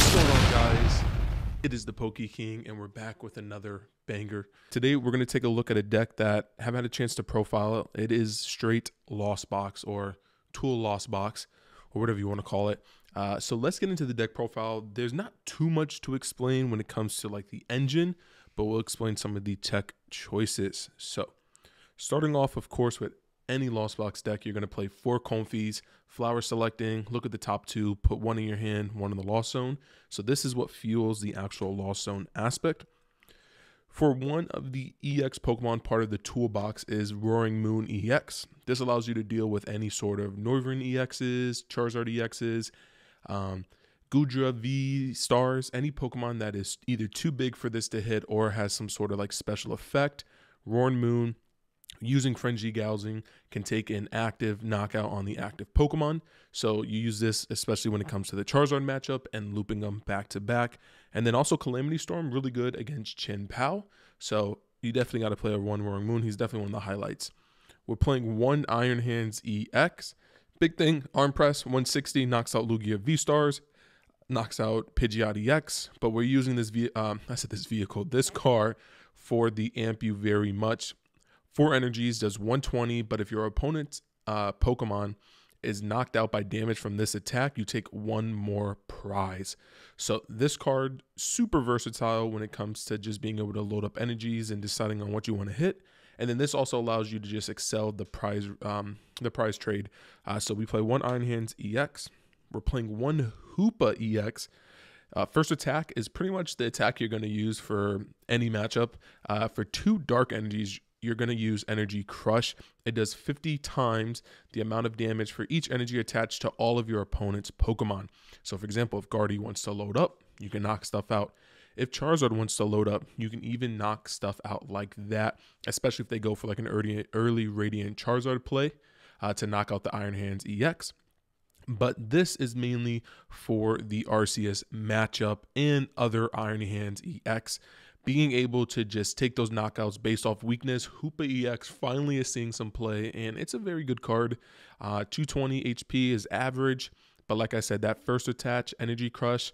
What's going on, guys? It is the Poke King, and we're back with another banger. Today, we're going to take a look at a deck that I haven't had a chance to profile. It is straight Lost Box or Tool Lost Box, or whatever you want to call it. So let's get into the deck profile. There's not too much to explain when it comes to like the engine, but we'll explain some of the tech choices. So starting off, of course, with any Lost Box deck, you're going to play 4 Comfies, flower selecting, look at the top 2, put 1 in your hand, 1 in the Lost Zone. So this is what fuels the actual Lost Zone aspect. For one of the EX Pokemon, part of the toolbox is Roaring Moon EX. This allows you to deal with any sort of Noivern EXs, Charizard EXs, Gudra V stars, any Pokemon that is either too big for this to hit or has some sort of like special effect. Roaring Moon, using Frenzy Gouging, can take an active knockout on the active Pokemon. So you use this especially when it comes to the Charizard matchup and looping them back to back. And then also Calamity Storm, really good against Chin Pao. So you definitely got to play a 1 Roaring Moon. He's definitely one of the highlights. We're playing 1 Iron Hands EX. Big thing, Arm Press, 160, knocks out Lugia V-Stars, knocks out Pidgeot EX. But we're using this card for the amp you very much. 4 energies, does 120, but if your opponent's Pokemon is knocked out by damage from this attack, you take 1 more prize. So this card, super versatile when it comes to just being able to load up energies and deciding on what you want to hit. And then this also allows you to just excel the prize trade. So we play 1 Iron Hands EX. We're playing 1 Hoopa EX. First attack is pretty much the attack you're going to use for any matchup. For 2 Dark Energies, you're going to use Energy Crush. It does 50 times the amount of damage for each energy attached to all of your opponent's Pokemon. So for example, if Guardy wants to load up, you can knock stuff out. If Charizard wants to load up, you can even knock stuff out like that, especially if they go for like an early Radiant Charizard play to knock out the Iron Hands EX. But this is mainly for the Arceus matchup and other Iron Hands EX. Being able to just take those knockouts based off weakness. Hoopa EX finally is seeing some play, and it's a very good card. 220 HP is average, but like I said, that first attach, Energy Crush,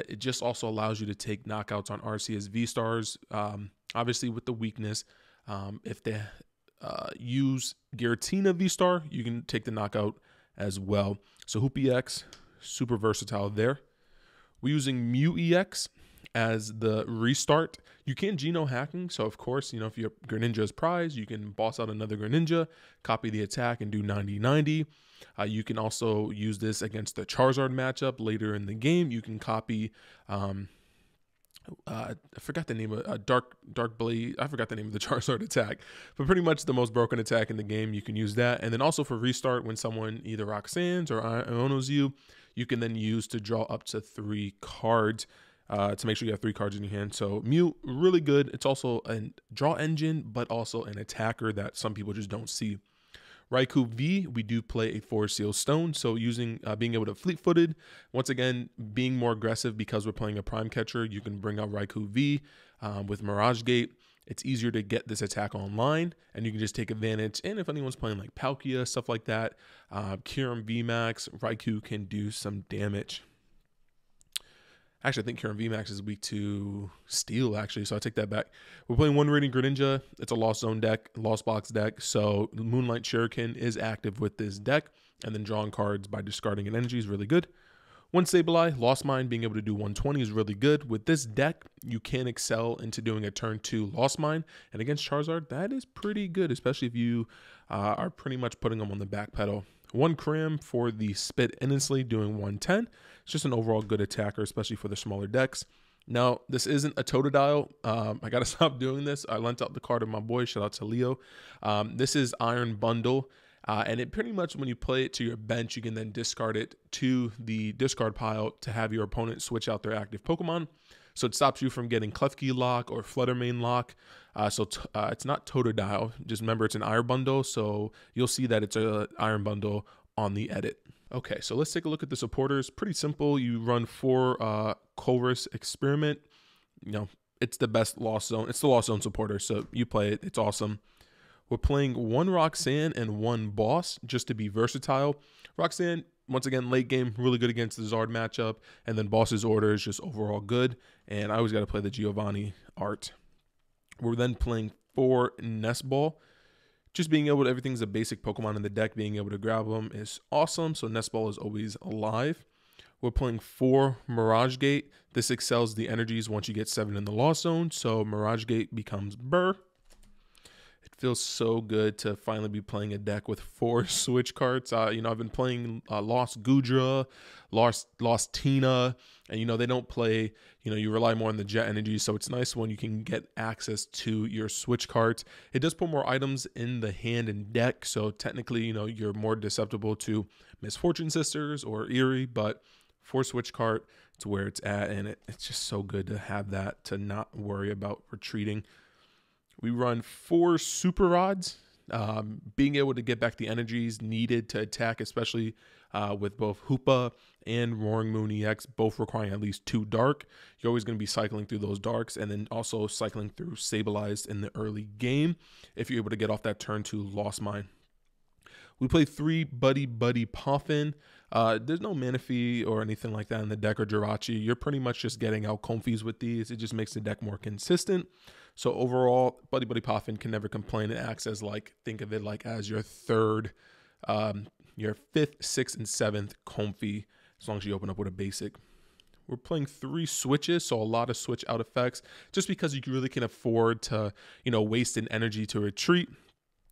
it just also allows you to take knockouts on Arceus V-Stars. Obviously with the weakness, if they use Giratina V-Star, you can take the knockout as well. So Hoopa EX, super versatile there. We're using Mew EX as the restart. You can Geno hacking, so of course, if your Greninja's prize, you can boss out another Greninja, copy the attack, and do 90-90. You can also use this against the Charizard matchup later in the game. You can copy, I forgot the name of Dark Blade. I forgot the name of the Charizard attack, but pretty much the most broken attack in the game. You can use that, and then also for restart, when someone either Roxanne's or Ionos you can then use to draw up to 3 cards. To make sure you have 3 cards in your hand. So Mew, really good. It's also a draw engine, but also an attacker that some people just don't see. Raikou V, we do play a Forest Seal Stone. So using being able to fleet-footed, once again, being more aggressive because we're playing a Prime Catcher, you can bring out Raikou V with Mirage Gate. It's easier to get this attack online, and you can just take advantage. And if anyone's playing like Palkia, stuff like that, Kyurem VMAX, Raikou can do some damage. Actually, I think Kyurem VMAX is weak to Steel, actually, so I take that back. We're playing 1 Radiant Greninja. It's a Lost Zone deck, Lost Box deck, so Moonlight Shuriken is active with this deck, and then drawing cards by discarding an energy is really good. 1 Sableye, Lost Mine, being able to do 120 is really good. With this deck, you can excel into doing a turn 2 Lost Mine, and against Charizard, that is pretty good, especially if you are pretty much putting them on the back pedal. 1 Cram for the Spit Endlessly, doing 110. It's just an overall good attacker, especially for the smaller decks. Now, this isn't a Totodile. I got to stop doing this. I lent out the card of my boy. Shout out to Leo. This is Iron Bundle. And it pretty much, when you play it to your bench, you can then discard it to the discard pile to have your opponent switch out their active Pokemon. So it stops you from getting Klefki Lock or Fluttermane Lock. It's not Totodile. Just remember, it's an Iron Bundle. So you'll see that it's an Iron Bundle on the edit. Okay, so let's take a look at the supporters. Pretty simple. You run 4 Colress Experiment. It's the best Lost Zone. It's the Lost Zone supporter, so you play it. It's awesome. We're playing 1 Roxanne and 1 Boss just to be versatile. Roxanne, once again, late game, really good against the Zard matchup. And then Boss's Order is just overall good. And I always got to play the Giovanni art. We're then playing 4 Nest Ball. Just being able to, everything's a basic Pokemon in the deck. Being able to grab them is awesome. So Nest Ball is always alive. We're playing 4 Mirage Gate. This excels the energies once you get 7 in the Lost Zone. So Mirage Gate becomes Burr. It feels so good to finally be playing a deck with 4 switch cards. You know, I've been playing Lost Gudra, Lost Tina, and you know, they don't play, you know, you rely more on the jet energy. So it's nice when you can get access to your switch cards. It does put more items in the hand and deck. So technically, you know, you're more susceptible to Misfortune Sisters or Eerie, but 4 switch card, it's where it's at. And it's just so good to have that, to not worry about retreating. We run 4 Super Rods, being able to get back the energies needed to attack, especially with both Hoopa and Roaring Moon EX, both requiring at least 2 dark. You're always going to be cycling through those darks, and then also cycling through Stabilized in the early game if you're able to get off that turn to Lost Mine. We play 3 Buddy Puffin. There's no Manaphy or anything like that in the deck, or Jirachi. You're pretty much just getting out Comfies with these. It just makes the deck more consistent. So overall, Buddy Puffin can never complain. It acts as, like, think of it like as your 3rd, your 5th, 6th, and 7th Comfy, as long as you open up with a basic. We're playing 3 switches, so a lot of switch out effects, just because you really can afford to, you know, waste an energy to retreat.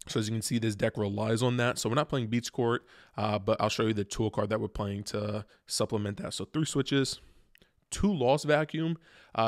So as you can see, this deck relies on that. So we're not playing Beach Court, but I'll show you the tool card that we're playing to supplement that. So 3 switches, 2 Lost Vacuum.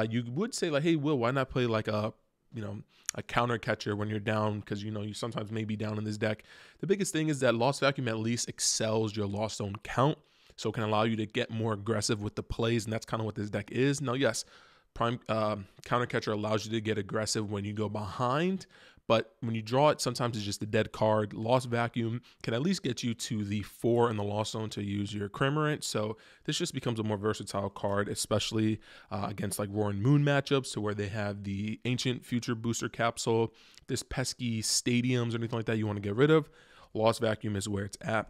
You would say, like, hey, Will, why not play like a, you know, a counter catcher when you're down? Because, you know, you sometimes may be down in this deck. The biggest thing is that Lost Vacuum at least excels your Lost Zone count. So it can allow you to get more aggressive with the plays. And that's kind of what this deck is. Now, yes, Prime Counter Catcher allows you to get aggressive when you go behind. But when you draw it, sometimes it's just a dead card. Lost Vacuum can at least get you to the 4 in the Lost Zone to use your Cramorant. So this just becomes a more versatile card, especially against like Roaring Moon matchups, to where they have the Ancient Future Booster Capsule, this pesky Stadiums or anything like that you want to get rid of. Lost Vacuum is where it's at.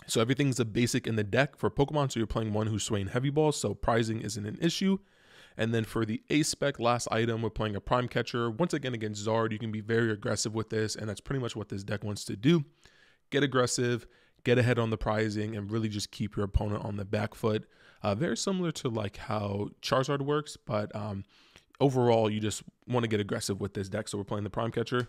So everything's a basic in the deck for Pokemon. So you're playing one who's swaying heavy balls, so prizing isn't an issue. And then for the A-Spec last item, we're playing a Prime Catcher. Once again, against Zard, you can be very aggressive with this, and that's pretty much what this deck wants to do. Get aggressive, get ahead on the prizing, and really just keep your opponent on the back foot. Very similar to like how Charizard works, but overall, you just want to get aggressive with this deck. So we're playing the Prime Catcher.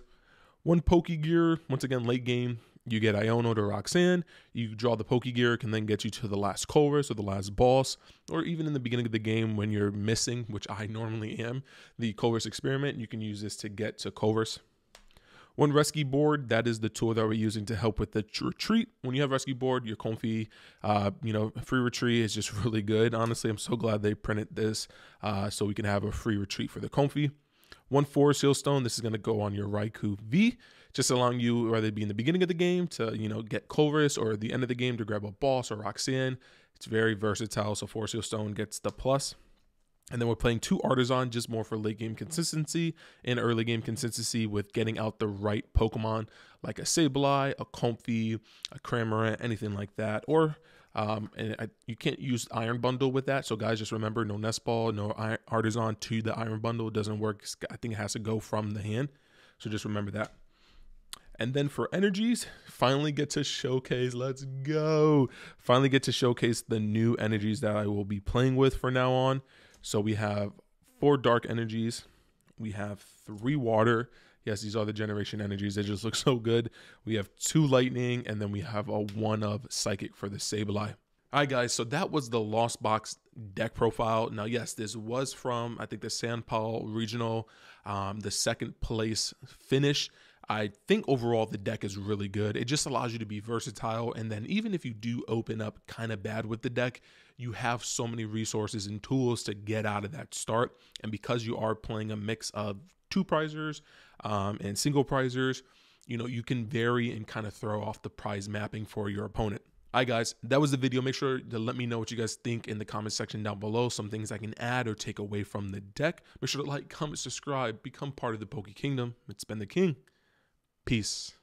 1 Pokegear, once again, late game. You get Iono to Roxanne. You draw the Pokegear, can then get you to the last Colress or the last boss, or even in the beginning of the game when you're missing, which I normally am, the Colress Experiment. You can use this to get to Colress. 1 Rescue Board, that is the tool that we're using to help with the retreat. When you have Rescue Board, your Comfy, you know, free retreat is just really good. Honestly, I'm so glad they printed this so we can have a free retreat for the Comfy. 1 Forest Sealstone, this is going to go on your Raikou V, just allowing you, whether it be in the beginning of the game to, you know, get Colress, or at the end of the game to grab a boss or Roxanne. It's very versatile, so Forest Sealstone gets the plus. And then we're playing 2 Artisan, just more for late game consistency and early game consistency with getting out the right Pokemon, like a Sableye, a Comfy, a Cramorant, anything like that. Or you can't use Iron Bundle with that. So guys, just remember, no Nest Ball, no Artisan to the Iron Bundle. It doesn't work. I think it has to go from the hand. So just remember that. And then for energies, finally get to showcase, let's go. Finally get to showcase the new energies that I will be playing with from now on. So we have 4 dark energies. We have 3 water. Yes, these are the generation energies. They just look so good. We have 2 lightning, and then we have a 1 of psychic for the Sableye. All right, guys, so that was the Lost Box deck profile. Now, yes, this was from, I think, the San Paulo Regional, the 2nd place finish. I think overall the deck is really good. It just allows you to be versatile. And then even if you do open up kind of bad with the deck, you have so many resources and tools to get out of that start. And because you are playing a mix of 2 prizers and single prizers, you know, you can vary and kind of throw off the prize mapping for your opponent. All right, guys, that was the video. Make sure to let me know what you guys think in the comment section down below. Some things I can add or take away from the deck. Make sure to like, comment, subscribe, become part of the Poke Kingdom. It's been the King. Peace.